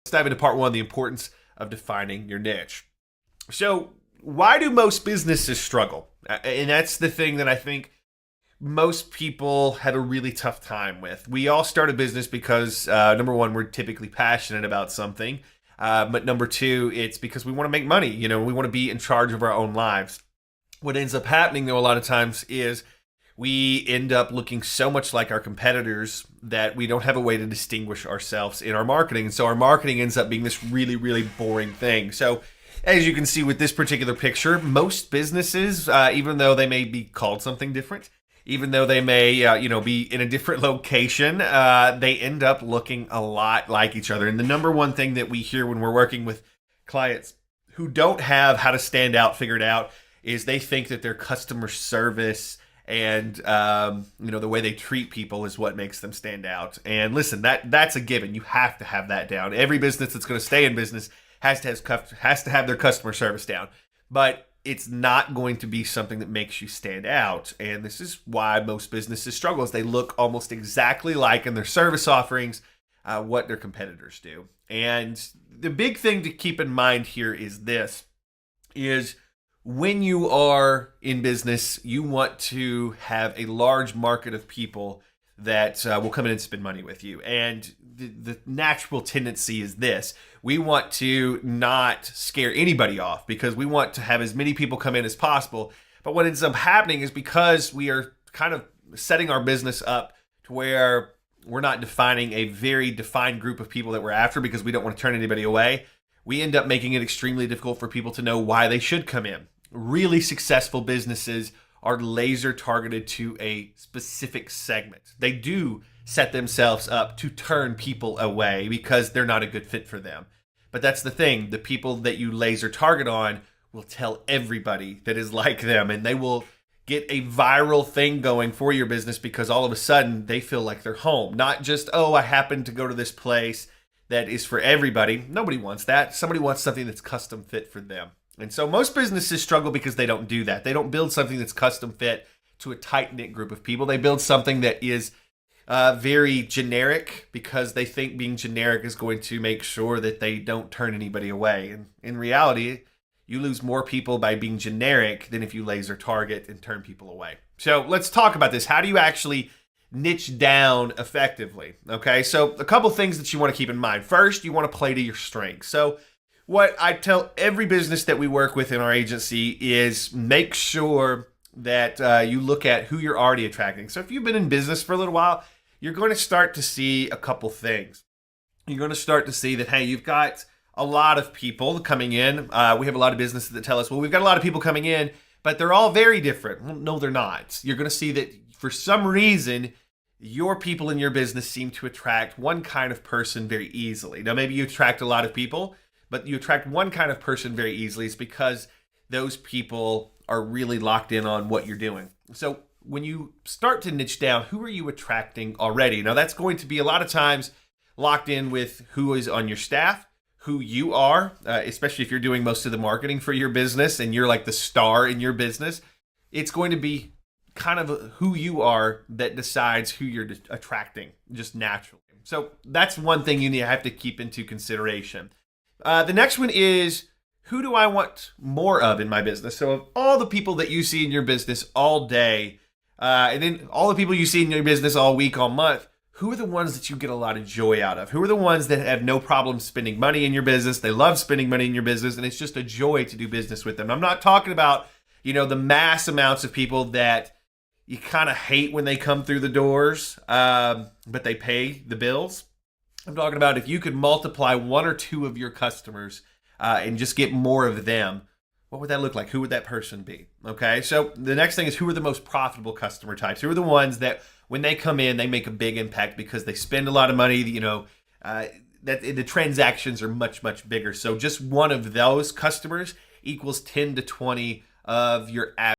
Let's dive into part one, the importance of defining your niche. So why do most businesses struggle? And that's the thing that I think most people had a really tough time with. We all start a business because, number one, we're typically passionate about something. But number two, it's because we want to make money. We want to be in charge of our own lives. What ends up happening, though, a lot of times is we end up looking so much like our competitors that we don't have a way to distinguish ourselves in our marketing. And so our marketing ends up being this really, really boring thing. So as you can see with this particular picture, most businesses, even though they may be called something different, even though they may be in a different location, they end up looking a lot like each other. And the number one thing that we hear when we're working with clients who don't have how to stand out figured out is they think that their customer service and the way they treat people is what makes them stand out. And listen, that's a given. You have to have that down. Every business that's going to stay in business has to have their customer service down. But it's not going to be something that makes you stand out. And this is why most businesses struggle, is they look almost exactly like in their service offerings what their competitors do. And the big thing to keep in mind here is this, is when you are in business, you want to have a large market of people that will come in and spend money with you. And the natural tendency is this. We want to not scare anybody off because we want to have as many people come in as possible. But what ends up happening is because we are kind of setting our business up to where we're not defining a very defined group of people that we're after because we don't want to turn anybody away, we end up making it extremely difficult for people to know why they should come in. Really successful businesses are laser targeted to a specific segment. They do set themselves up to turn people away because they're not a good fit for them. But that's the thing. The people that you laser target on will tell everybody that is like them, and they will get a viral thing going for your business because all of a sudden they feel like they're home. Not just, oh, I happen to go to this place that is for everybody. Nobody wants that. Somebody wants something that's custom fit for them. And so most businesses struggle because they don't do that. They don't build something that's custom fit to a tight-knit group of people. They build something that is very generic because they think being generic is going to make sure that they don't turn anybody away. And in reality, you lose more people by being generic than if you laser target and turn people away. So let's talk about this. How do you actually niche down effectively? Okay, so a couple things that you want to keep in mind. First, you want to play to your strengths. So what I tell every business that we work with in our agency is make sure that you look at who you're already attracting. So if you've been in business for a little while, you're going to start to see a couple things. You're going to start to see that, hey, you've got a lot of people coming in. We have a lot of businesses that tell us, well, we've got a lot of people coming in, but they're all very different. Well, no, they're not. You're going to see that for some reason, your people in your business seem to attract one kind of person very easily. Now, maybe you attract a lot of people, but you attract one kind of person very easily. It's because those people are really locked in on what you're doing. So when you start to niche down, who are you attracting already? Now, that's going to be a lot of times locked in with who is on your staff, who you are, especially if you're doing most of the marketing for your business and you're like the star in your business. It's going to be kind of who you are that decides who you're attracting just naturally. So that's one thing you have to keep into consideration. The next one is, who do I want more of in my business? So of all the people that you see in your business all day, and then all the people you see in your business all week, all month, who are the ones that you get a lot of joy out of? Who are the ones that have no problem spending money in your business? They love spending money in your business, and it's just a joy to do business with them. I'm not talking about, the mass amounts of people that you kind of hate when they come through the doors, but they pay the bills. I'm talking about if you could multiply one or two of your customers and just get more of them, what would that look like? Who would that person be? Okay, so the next thing is, who are the most profitable customer types? Who are the ones that when they come in, they make a big impact because they spend a lot of money, that the transactions are much, much bigger. So just one of those customers equals 10 to 20 of your average